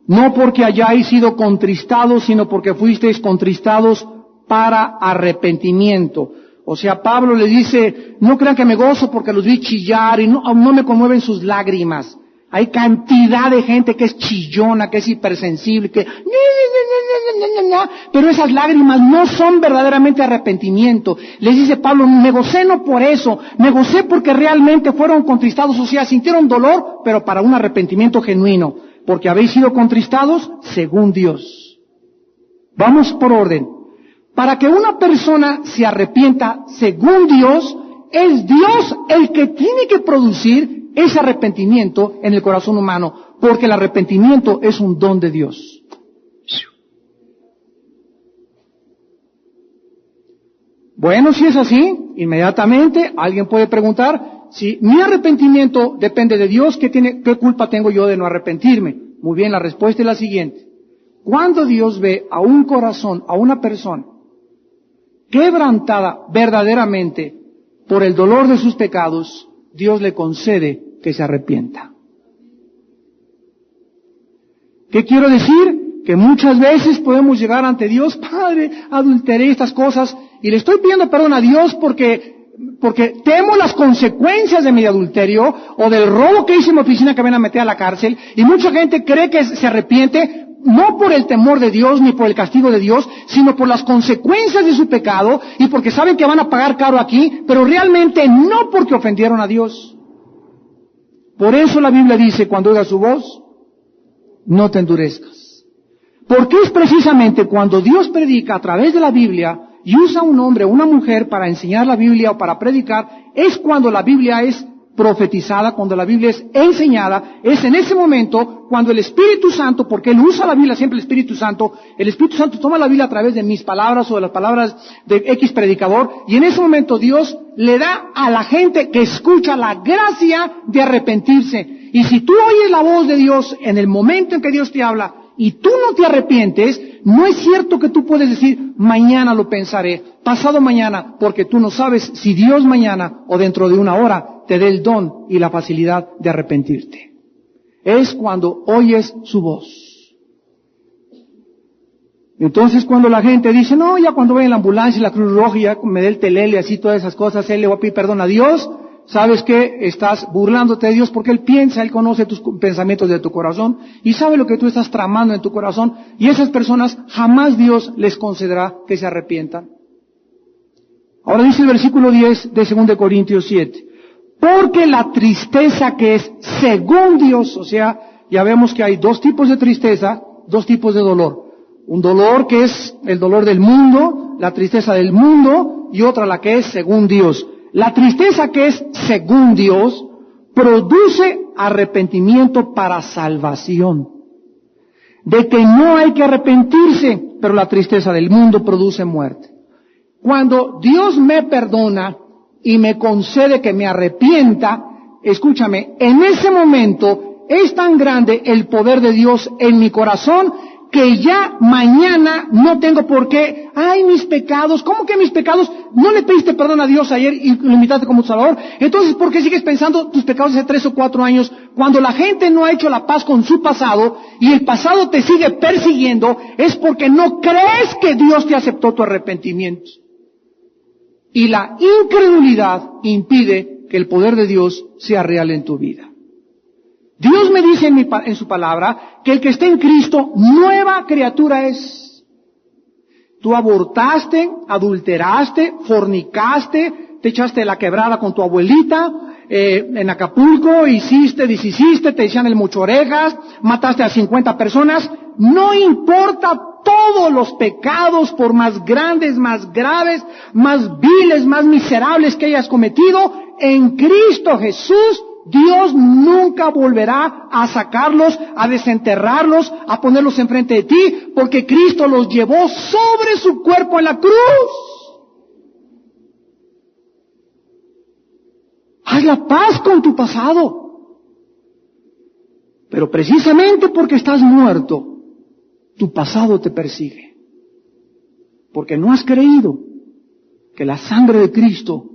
no porque hayáis sido contristados, sino porque fuisteis contristados para arrepentimiento. O sea, Pablo les dice, no crean que me gozo porque los vi chillar y no me conmueven sus lágrimas. Hay cantidad de gente que es chillona, que es hipersensible, que... Pero esas lágrimas no son verdaderamente arrepentimiento. Les dice Pablo, me gocé no por eso, me gocé porque realmente fueron contristados, o sea, sintieron dolor, pero para un arrepentimiento genuino. Porque habéis sido contristados según Dios. Vamos por orden. Para que una persona se arrepienta según Dios, es Dios el que tiene que producir ese arrepentimiento en el corazón humano, porque el arrepentimiento es un don de Dios. Bueno, si es así, inmediatamente alguien puede preguntar, si mi arrepentimiento depende de Dios, ¿qué culpa tengo yo de no arrepentirme? Muy bien, la respuesta es la siguiente. Cuando Dios ve a un corazón, a una persona, quebrantada verdaderamente por el dolor de sus pecados, Dios le concede que se arrepienta. ¿Qué quiero decir? Que muchas veces podemos llegar ante Dios, Padre, adulteré estas cosas, y le estoy pidiendo perdón a Dios porque temo las consecuencias de mi adulterio, o del robo que hice en mi oficina que me van a meter a la cárcel, y mucha gente cree que se arrepiente, no por el temor de Dios ni por el castigo de Dios, sino por las consecuencias de su pecado y porque saben que van a pagar caro aquí, pero realmente no porque ofendieron a Dios. Por eso la Biblia dice, cuando oigas su voz, no te endurezcas. Porque es precisamente cuando Dios predica a través de la Biblia y usa a un hombre o una mujer para enseñar la Biblia o para predicar, es cuando la Biblia es profetizada, cuando la Biblia es enseñada, es en ese momento cuando el Espíritu Santo, porque Él usa la Biblia siempre el Espíritu Santo toma la Biblia a través de mis palabras o de las palabras de X predicador, y en ese momento Dios le da a la gente que escucha la gracia de arrepentirse. Y si tú oyes la voz de Dios en el momento en que Dios te habla, y tú no te arrepientes, no es cierto que tú puedes decir, mañana lo pensaré, pasado mañana, porque tú no sabes si Dios mañana o dentro de una hora te dé el don y la facilidad de arrepentirte. Es cuando oyes su voz. Entonces cuando la gente dice, no, ya cuando vaya en la ambulancia y la Cruz Roja ya me dé el telele, así todas esas cosas, él le va a pedir perdón a Dios, sabes que estás burlándote de Dios porque Él piensa, Él conoce tus pensamientos de tu corazón y sabe lo que tú estás tramando en tu corazón, y esas personas jamás Dios les concederá que se arrepientan. Ahora dice el versículo 10 de 2 Corintios 7, porque la tristeza que es según Dios, o sea, ya vemos que hay dos tipos de tristeza, dos tipos de dolor. Un dolor que es el dolor del mundo, la tristeza del mundo, y otra la que es según Dios. La tristeza que es según Dios produce arrepentimiento para salvación. De que no hay que arrepentirse, pero la tristeza del mundo produce muerte. Cuando Dios me perdona y me concede que me arrepienta, escúchame, en ese momento es tan grande el poder de Dios en mi corazón que ya mañana no tengo por qué, ay, mis pecados, ¿cómo que mis pecados? ¿No le pediste perdón a Dios ayer y lo invitaste como Salvador? Entonces, ¿por qué sigues pensando tus pecados hace 3 o 4 años cuando la gente no ha hecho la paz con su pasado y el pasado te sigue persiguiendo? Es porque no crees que Dios te aceptó tu arrepentimiento. Y la incredulidad impide que el poder de Dios sea real en tu vida. Dios me dice en su palabra que el que está en Cristo, nueva criatura es. Tú abortaste, adulteraste, fornicaste, te echaste la quebrada con tu abuelita, en Acapulco, hiciste, deshiciste, te decían el mucho orejas, mataste a 50 personas. No importa todos los pecados, por más grandes, más graves, más viles, más miserables que hayas cometido, en Cristo Jesús, Dios nunca volverá a sacarlos, a desenterrarlos, a ponerlos enfrente de ti, porque Cristo los llevó sobre su cuerpo en la cruz. Haz la paz con tu pasado. Pero precisamente porque estás muerto, tu pasado te persigue. Porque no has creído. que la sangre de Cristo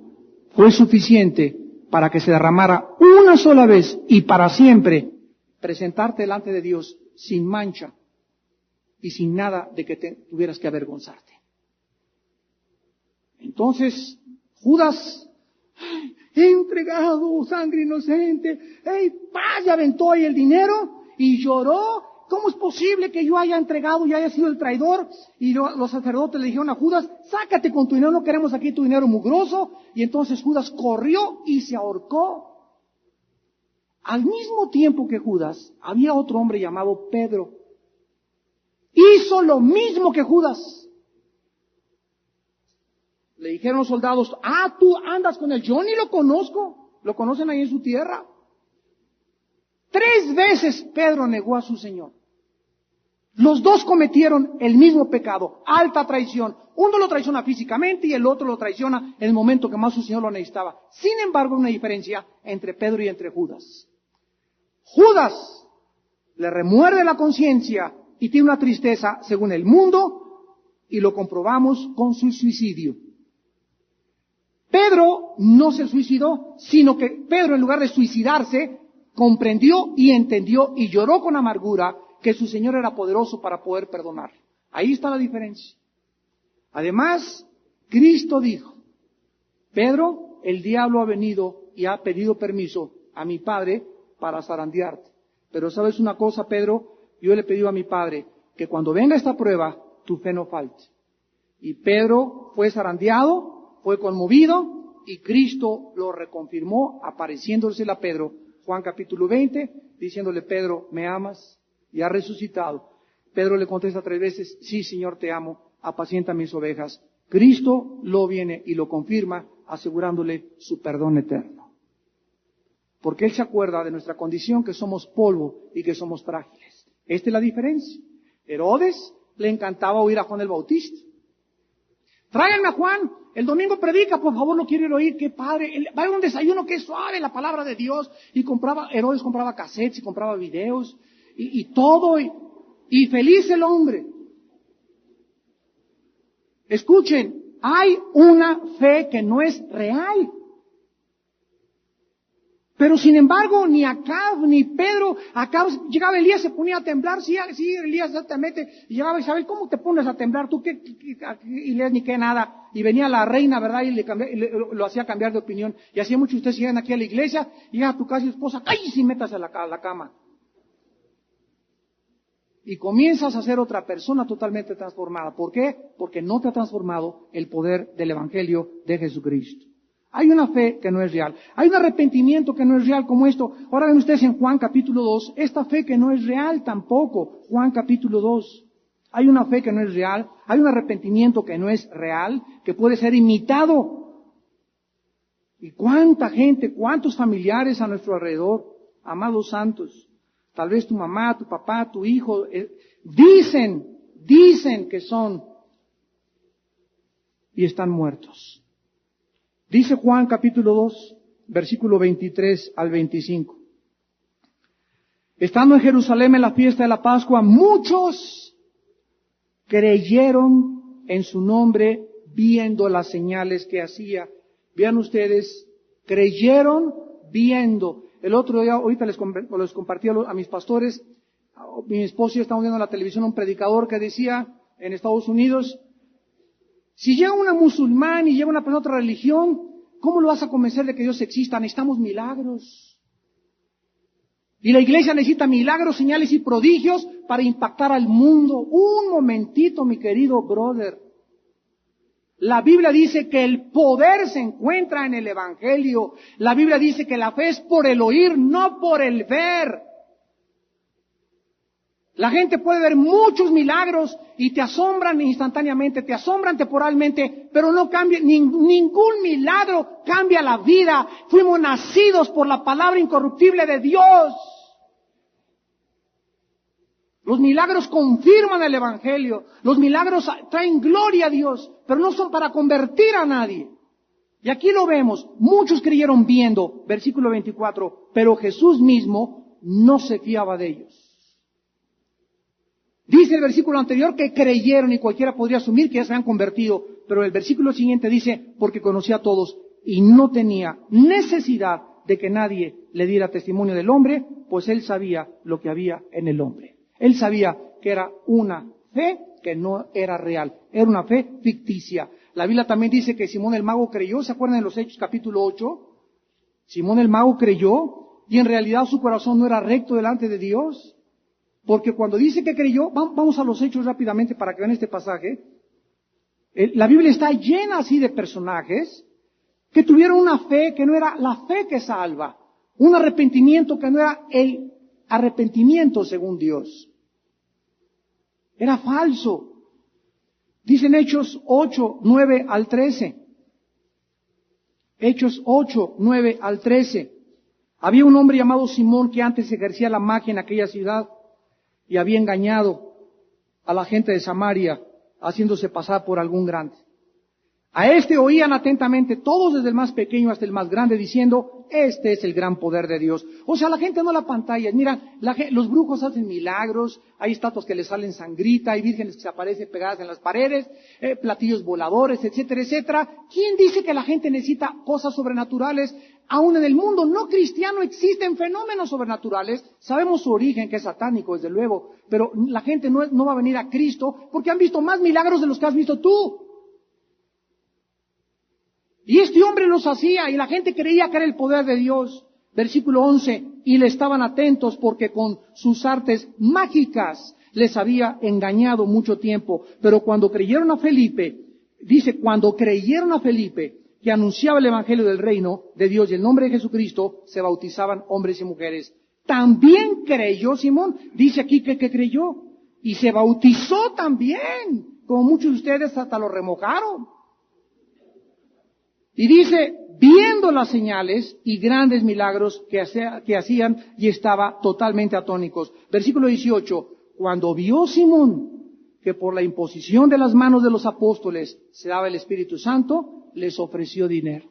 fue suficiente para que se derramara una sola vez y para siempre, presentarte delante de Dios sin mancha y sin nada de que tuvieras que avergonzarte. Entonces, Judas, he entregado sangre inocente, y aventó ahí el dinero y lloró. ¿Cómo es posible que yo haya entregado y haya sido el traidor? Y los sacerdotes le dijeron a Judas, sácate con tu dinero, no queremos aquí tu dinero mugroso. Y entonces Judas corrió y se ahorcó. Al mismo tiempo que Judas, había otro hombre llamado Pedro. Hizo lo mismo que Judas. Le dijeron los soldados, tú andas con él, yo ni lo conozco. Lo conocen ahí en su tierra. 3 veces Pedro negó a su Señor. Los dos cometieron el mismo pecado, alta traición. Uno lo traiciona físicamente y el otro lo traiciona en el momento que más su Señor lo necesitaba. Sin embargo, hay una diferencia entre Pedro y entre Judas. Judas le remuerde la conciencia y tiene una tristeza según el mundo, y lo comprobamos con su suicidio. Pedro no se suicidó, sino que Pedro, en lugar de suicidarse, comprendió y entendió y lloró con amargura que su Señor era poderoso para poder perdonar. Ahí está la diferencia. Además, Cristo dijo, Pedro, el diablo ha venido y ha pedido permiso a mi Padre para zarandearte. Pero sabes una cosa, Pedro, yo le he pedido a mi Padre que cuando venga esta prueba, tu fe no falte. Y Pedro fue zarandeado, fue conmovido, y Cristo lo reconfirmó apareciéndosele a Pedro. Juan capítulo 20, diciéndole, Pedro, ¿me amas? Y ha resucitado. Pedro le contesta 3 veces, sí, Señor, te amo, apacienta mis ovejas. Cristo lo viene y lo confirma, asegurándole su perdón eterno. Porque Él se acuerda de nuestra condición, que somos polvo y que somos frágiles. Esta es la diferencia. Herodes le encantaba oír a Juan el Bautista. Tráiganme a Juan, el domingo predica, por favor, lo quiero ir a oír, qué padre. Va a un desayuno que es suave, la palabra de Dios. Y Herodes compraba cassettes y compraba videos y todo, y feliz el hombre. Escuchen, hay una fe que no es real. Pero sin embargo, ni Acab, ni Pedro, Acab, llegaba Elías, se ponía a temblar, sí, Elías exactamente, y llegaba Isabel, ¿cómo te pones a temblar? Tú, ¿qué Elías ni qué nada? Y venía la reina, ¿verdad? Y lo hacía cambiar de opinión. Y así muchos de ustedes llegan aquí a la iglesia, llega a tu casa y esposa, cállese y métase a la cama. Y comienzas a ser otra persona totalmente transformada. ¿Por qué? Porque no te ha transformado el poder del Evangelio de Jesucristo. Hay una fe que no es real. Hay un arrepentimiento que no es real como esto. Ahora ven ustedes en Juan capítulo 2, esta fe que no es real tampoco. Juan capítulo 2. Hay una fe que no es real. Hay un arrepentimiento que no es real, que puede ser imitado. Y cuánta gente, cuántos familiares a nuestro alrededor, amados santos, tal vez tu mamá, tu papá, tu hijo, dicen que son y están muertos. Dice Juan capítulo 2, versículo 23 al 25. Estando en Jerusalén en la fiesta de la Pascua, muchos creyeron en su nombre viendo las señales que hacía. Vean ustedes, creyeron viendo. El otro día, ahorita les compartí a mis pastores, mi esposo y yo estábamos viendo en la televisión un predicador que decía en Estados Unidos, si llega una musulmán y llega una persona de otra religión, ¿cómo lo vas a convencer de que Dios exista? Necesitamos milagros. Y la iglesia necesita milagros, señales y prodigios para impactar al mundo. Un momentito, mi querido brother. La Biblia dice que el poder se encuentra en el Evangelio. La Biblia dice que la fe es por el oír, no por el ver. La gente puede ver muchos milagros y te asombran instantáneamente, te asombran temporalmente, pero no cambia, ningún milagro cambia la vida. Fuimos nacidos por la palabra incorruptible de Dios. Los milagros confirman el Evangelio. Los milagros traen gloria a Dios, pero no son para convertir a nadie. Y aquí lo vemos. Muchos creyeron viendo, versículo 24, pero Jesús mismo no se fiaba de ellos. Dice el versículo anterior que creyeron y cualquiera podría asumir que ya se habían convertido. Pero el versículo siguiente dice, porque conocía a todos y no tenía necesidad de que nadie le diera testimonio del hombre, pues él sabía lo que había en el hombre. Él sabía que era una fe que no era real, era una fe ficticia. La Biblia también dice que Simón el mago creyó, ¿se acuerdan de los Hechos capítulo 8? Simón el mago creyó y en realidad su corazón no era recto delante de Dios. Porque cuando dice que creyó, vamos a los Hechos rápidamente para que vean este pasaje. La Biblia está llena así de personajes que tuvieron una fe que no era la fe que salva, un arrepentimiento que no era el arrepentimiento según Dios. Era falso. Dicen Hechos 8, 9 al 13. Hechos 8, 9 al 13. Había un hombre llamado Simón que antes ejercía la magia en aquella ciudad y había engañado a la gente de Samaria, haciéndose pasar por algún grande. A este oían atentamente todos, desde el más pequeño hasta el más grande, diciendo, este es el gran poder de Dios. O sea, la gente no la pantalla. Mira, los brujos hacen milagros, hay estatuas que les salen sangrita, hay vírgenes que se aparecen pegadas en las paredes, platillos voladores, etcétera, etcétera. ¿Quién dice que la gente necesita cosas sobrenaturales? Aún en el mundo no cristiano existen fenómenos sobrenaturales. Sabemos su origen, que es satánico, desde luego, pero la gente no va a venir a Cristo porque han visto más milagros de los que has visto tú. Y este hombre los hacía y la gente creía que era el poder de Dios. Versículo 11, y le estaban atentos porque con sus artes mágicas les había engañado mucho tiempo. Pero cuando creyeron a Felipe, dice, cuando creyeron a Felipe, que anunciaba el evangelio del reino de Dios y el nombre de Jesucristo, se bautizaban hombres y mujeres. También creyó Simón, dice aquí que creyó, y se bautizó también, como muchos de ustedes hasta lo remojaron. Y dice, viendo las señales y grandes milagros que hacían, y estaba totalmente atónicos. Versículo 18, cuando vio Simón que por la imposición de las manos de los apóstoles se daba el Espíritu Santo, les ofreció dinero.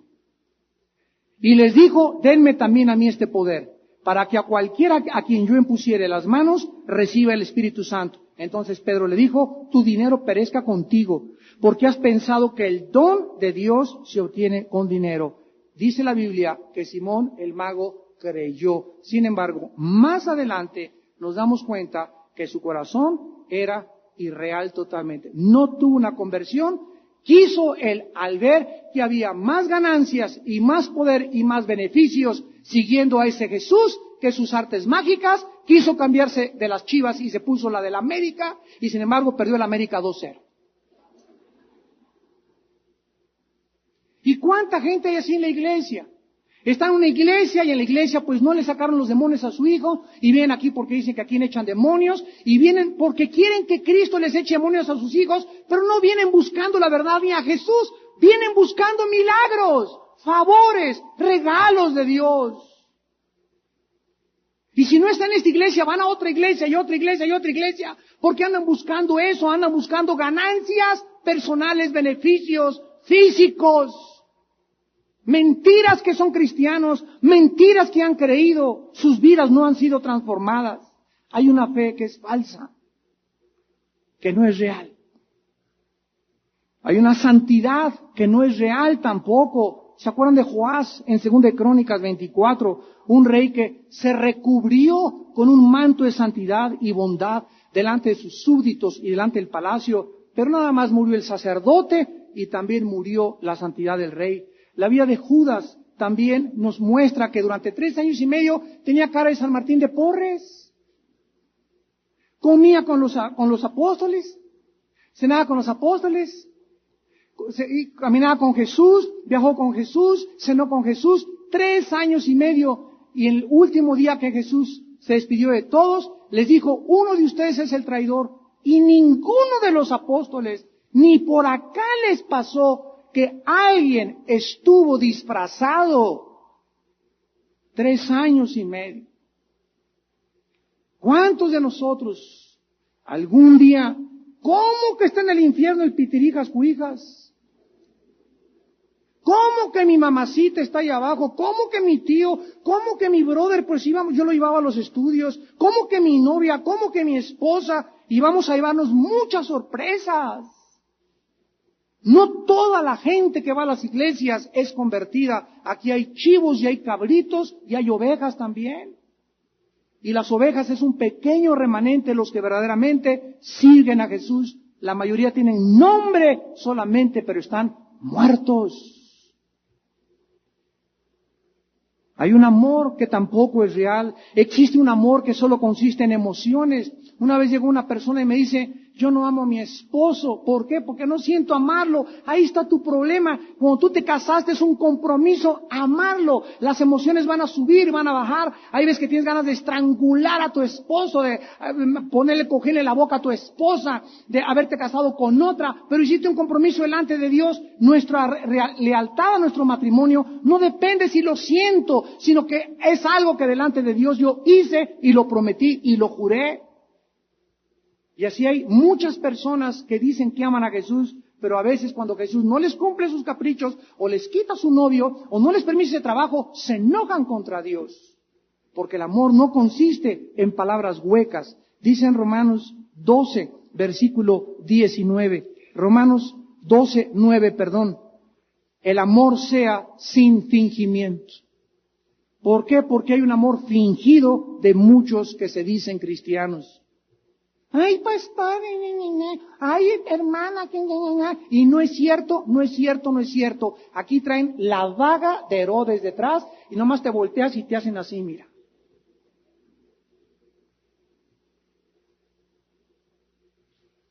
Y les dijo, denme también a mí este poder, para que a cualquiera a quien yo impusiere las manos, reciba el Espíritu Santo. Entonces Pedro le dijo, tu dinero perezca contigo, porque has pensado que el don de Dios se obtiene con dinero. Dice la Biblia que Simón el mago creyó. Sin embargo, más adelante nos damos cuenta que su corazón era irreal totalmente. No tuvo una conversión. Quiso él, al ver que había más ganancias y más poder y más beneficios siguiendo a ese Jesús que sus artes mágicas, quiso cambiarse de las Chivas y se puso la de la América y sin embargo perdió la América 2-0. ¿Y cuánta gente hay así en la iglesia? Está en una iglesia y en la iglesia pues no le sacaron los demonios a su hijo y vienen aquí porque dicen que aquí echan demonios y vienen porque quieren que Cristo les eche demonios a sus hijos, pero no vienen buscando la verdad ni a Jesús, vienen buscando milagros, favores, regalos de Dios. Y si no están en esta iglesia, van a otra iglesia y otra iglesia y otra iglesia, porque andan buscando eso, andan buscando ganancias personales, beneficios físicos. Mentiras que son cristianos, mentiras que han creído, sus vidas no han sido transformadas. Hay una fe que es falsa, que no es real. Hay una santidad que no es real tampoco. ¿Se acuerdan de Joás en 2 Crónicas 24? Un rey que se recubrió con un manto de santidad y bondad delante de sus súbditos y delante del palacio, pero nada más murió el sacerdote y también murió la santidad del rey. La vida de Judas también nos muestra que durante 3 años y medio tenía cara de San Martín de Porres. Comía con los apóstoles, cenaba con los apóstoles, caminaba con Jesús, viajó con Jesús, cenó con Jesús, 3 años y medio. Y el último día que Jesús se despidió de todos, les dijo, uno de ustedes es el traidor. Y ninguno de los apóstoles, ni por acá les pasó que alguien estuvo disfrazado 3 años y medio. ¿Cuántos de nosotros algún día, cómo que está en el infierno el Pitirijas Cuijas? ¿Cómo que mi mamacita está ahí abajo? ¿Cómo que mi tío? ¿Cómo que mi brother? Pues yo lo llevaba a los estudios. ¿Cómo que mi novia? ¿Cómo que mi esposa? Y vamos a llevarnos muchas sorpresas. No toda la gente que va a las iglesias es convertida. Aquí hay chivos y hay cabritos y hay ovejas también. Y las ovejas es un pequeño remanente, los que verdaderamente siguen a Jesús. La mayoría tienen nombre solamente, pero están muertos. Hay un amor que tampoco es real. Existe un amor que solo consiste en emociones. Una vez llegó una persona y me dice, yo no amo a mi esposo. ¿Por qué? Porque no siento amarlo. Ahí está tu problema. Cuando tú te casaste es un compromiso amarlo. Las emociones van a subir, van a bajar. Hay veces que tienes ganas de estrangular a tu esposo, de cogerle la boca a tu esposa, de haberte casado con otra. Pero hiciste un compromiso delante de Dios. Nuestra lealtad a nuestro matrimonio no depende si lo siento, sino que es algo que delante de Dios yo hice y lo prometí y lo juré. Y así hay muchas personas que dicen que aman a Jesús, pero a veces cuando Jesús no les cumple sus caprichos, o les quita su novio, o no les permite ese trabajo, se enojan contra Dios. Porque el amor no consiste en palabras huecas. Dice en Romanos 12, versículo 19. Romanos 12, 9, perdón. El amor sea sin fingimiento. ¿Por qué? Porque hay un amor fingido de muchos que se dicen cristianos. Ay, pastor, ay, hermana, y no es cierto, no es cierto, no es cierto. Aquí traen la daga de Herodes detrás y nomás te volteas y te hacen así, mira.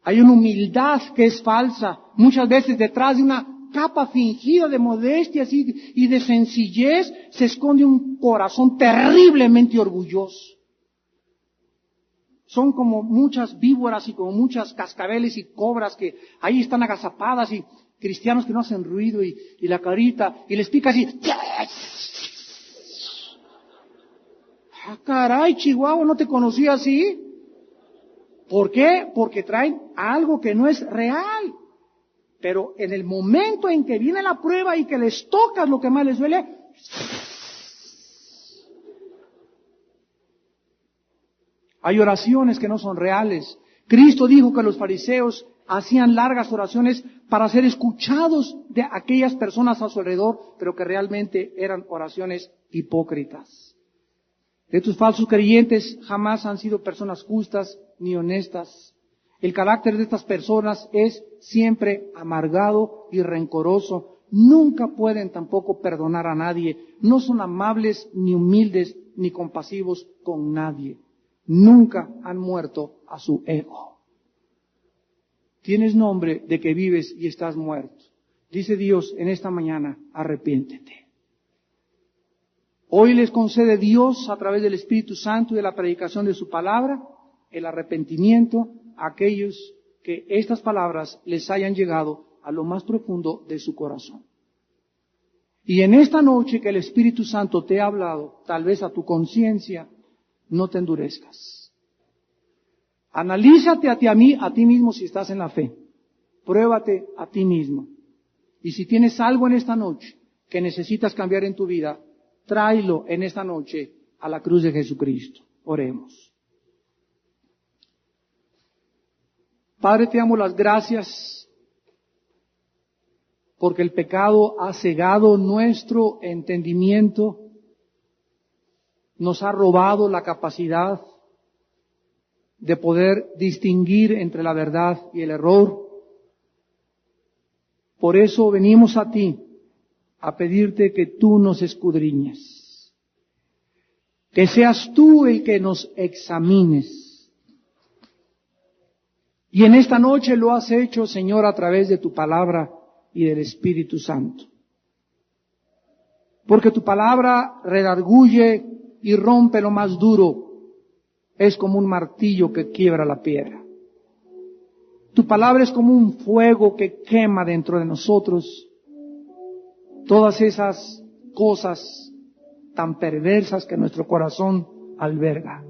Hay una humildad que es falsa, muchas veces detrás de una capa fingida de modestia y de sencillez se esconde un corazón terriblemente orgulloso. Son como muchas víboras y como muchas cascabeles y cobras que ahí están agazapadas y cristianos que no hacen ruido y la carita y les pica así. Ah, caray, Chihuahua, no te conocí así. ¿Por qué? Porque traen algo que no es real. Pero en el momento en que viene la prueba y que les tocas lo que más les duele, hay oraciones que no son reales. Cristo dijo que los fariseos hacían largas oraciones para ser escuchados de aquellas personas a su alrededor, pero que realmente eran oraciones hipócritas. Estos falsos creyentes jamás han sido personas justas ni honestas. El carácter de estas personas es siempre amargado y rencoroso. Nunca pueden tampoco perdonar a nadie. No son amables, ni humildes, ni compasivos con nadie. Nunca han muerto a su ego. Tienes nombre de que vives y estás muerto. Dice Dios en esta mañana, arrepiéntete. Hoy les concede Dios a través del Espíritu Santo y de la predicación de su palabra el arrepentimiento a aquellos que estas palabras les hayan llegado a lo más profundo de su corazón. Y en esta noche que el Espíritu Santo te ha hablado, tal vez a tu conciencia, no te endurezcas. Analízate a ti mismo si estás en la fe. Pruébate a ti mismo. Y si tienes algo en esta noche que necesitas cambiar en tu vida, tráelo en esta noche a la cruz de Jesucristo. Oremos. Padre, te damos las gracias porque el pecado ha cegado nuestro entendimiento, nos ha robado la capacidad de poder distinguir entre la verdad y el error. Por eso venimos a ti a pedirte que tú nos escudriñes, que seas tú el que nos examines. Y en esta noche lo has hecho, Señor, a través de tu palabra y del Espíritu Santo. Porque tu palabra redarguye y rompe lo más duro. Es como un martillo que quiebra la piedra. Tu palabra es como un fuego que quema dentro de nosotros todas esas cosas tan perversas que nuestro corazón alberga.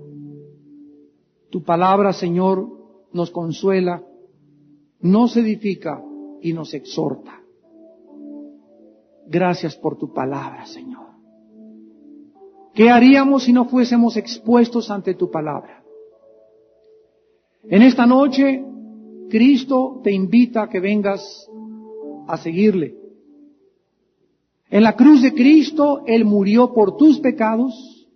Tu palabra, Señor, nos consuela, nos edifica y nos exhorta. Gracias por tu palabra, Señor. ¿Qué haríamos si no fuésemos expuestos ante tu palabra? En esta noche, Cristo te invita a que vengas a seguirle. En la cruz de Cristo, Él murió por tus pecados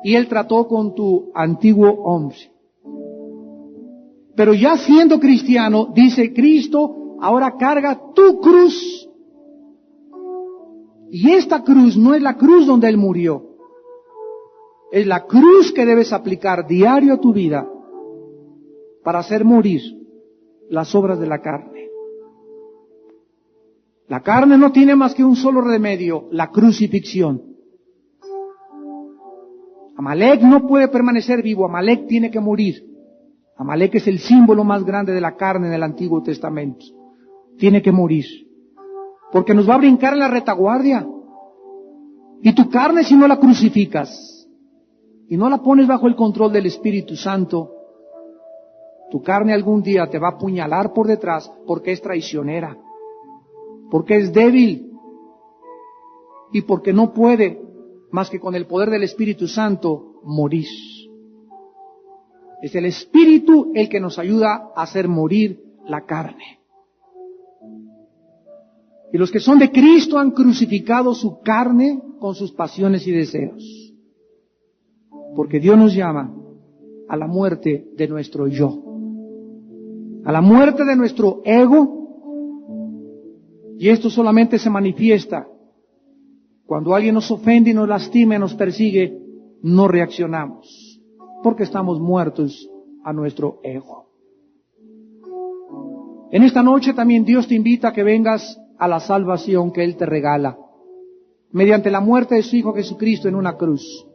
y Él trató con tu antiguo hombre. Pero ya siendo cristiano, dice Cristo, ahora carga tu cruz. Y esta cruz no es la cruz donde Él murió. Es la cruz que debes aplicar diario a tu vida para hacer morir las obras de la carne. La carne no tiene más que un solo remedio, la crucifixión. Amalek no puede permanecer vivo, Amalek tiene que morir. Amalek es el símbolo más grande de la carne en el Antiguo Testamento. Tiene que morir. Porque nos va a brincar en la retaguardia. Y tu carne, si no la crucificas y no la pones bajo el control del Espíritu Santo, tu carne algún día te va a apuñalar por detrás porque es traicionera, porque es débil y porque no puede más que con el poder del Espíritu Santo morir. Es el Espíritu el que nos ayuda a hacer morir la carne. Y los que son de Cristo han crucificado su carne con sus pasiones y deseos. Porque Dios nos llama a la muerte de nuestro yo, a la muerte de nuestro ego. Y esto solamente se manifiesta cuando alguien nos ofende y nos lastima y nos persigue, no reaccionamos, porque estamos muertos a nuestro ego. En esta noche también Dios te invita a que vengas a la salvación que Él te regala, mediante la muerte de su Hijo Jesucristo en una cruz.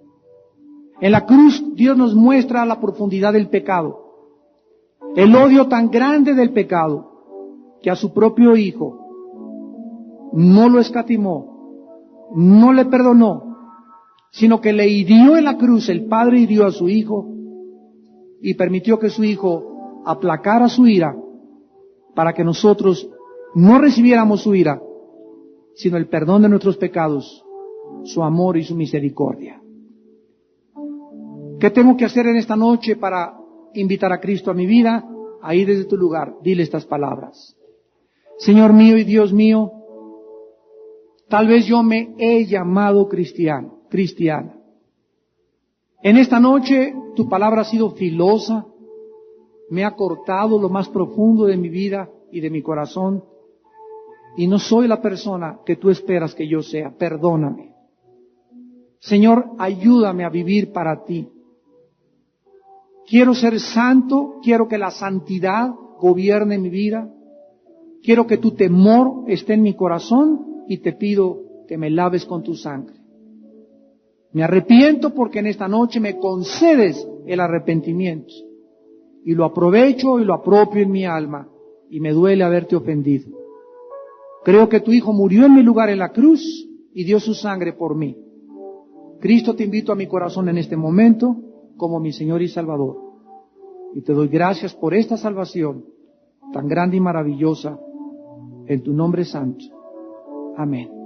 En la cruz Dios nos muestra la profundidad del pecado, el odio tan grande del pecado, que a su propio Hijo no lo escatimó, no le perdonó, sino que le hirió en la cruz. El Padre hirió a su Hijo y permitió que su Hijo aplacara su ira para que nosotros no recibiéramos su ira, sino el perdón de nuestros pecados, su amor y su misericordia. ¿Qué tengo que hacer en esta noche para invitar a Cristo a mi vida? Ahí desde tu lugar, dile estas palabras. Señor mío y Dios mío, tal vez yo me he llamado cristiana. En esta noche tu palabra ha sido filosa, me ha cortado lo más profundo de mi vida y de mi corazón, y no soy la persona que tú esperas que yo sea. Perdóname. Señor, ayúdame a vivir para ti. Quiero ser santo, quiero que la santidad gobierne mi vida, quiero que tu temor esté en mi corazón y te pido que me laves con tu sangre. Me arrepiento porque en esta noche me concedes el arrepentimiento y lo aprovecho y lo apropio en mi alma y me duele haberte ofendido. Creo que tu Hijo murió en mi lugar en la cruz y dio su sangre por mí. Cristo, te invito a mi corazón en este momento como mi Señor y Salvador. Y te doy gracias por esta salvación tan grande y maravillosa en tu nombre santo. Amén.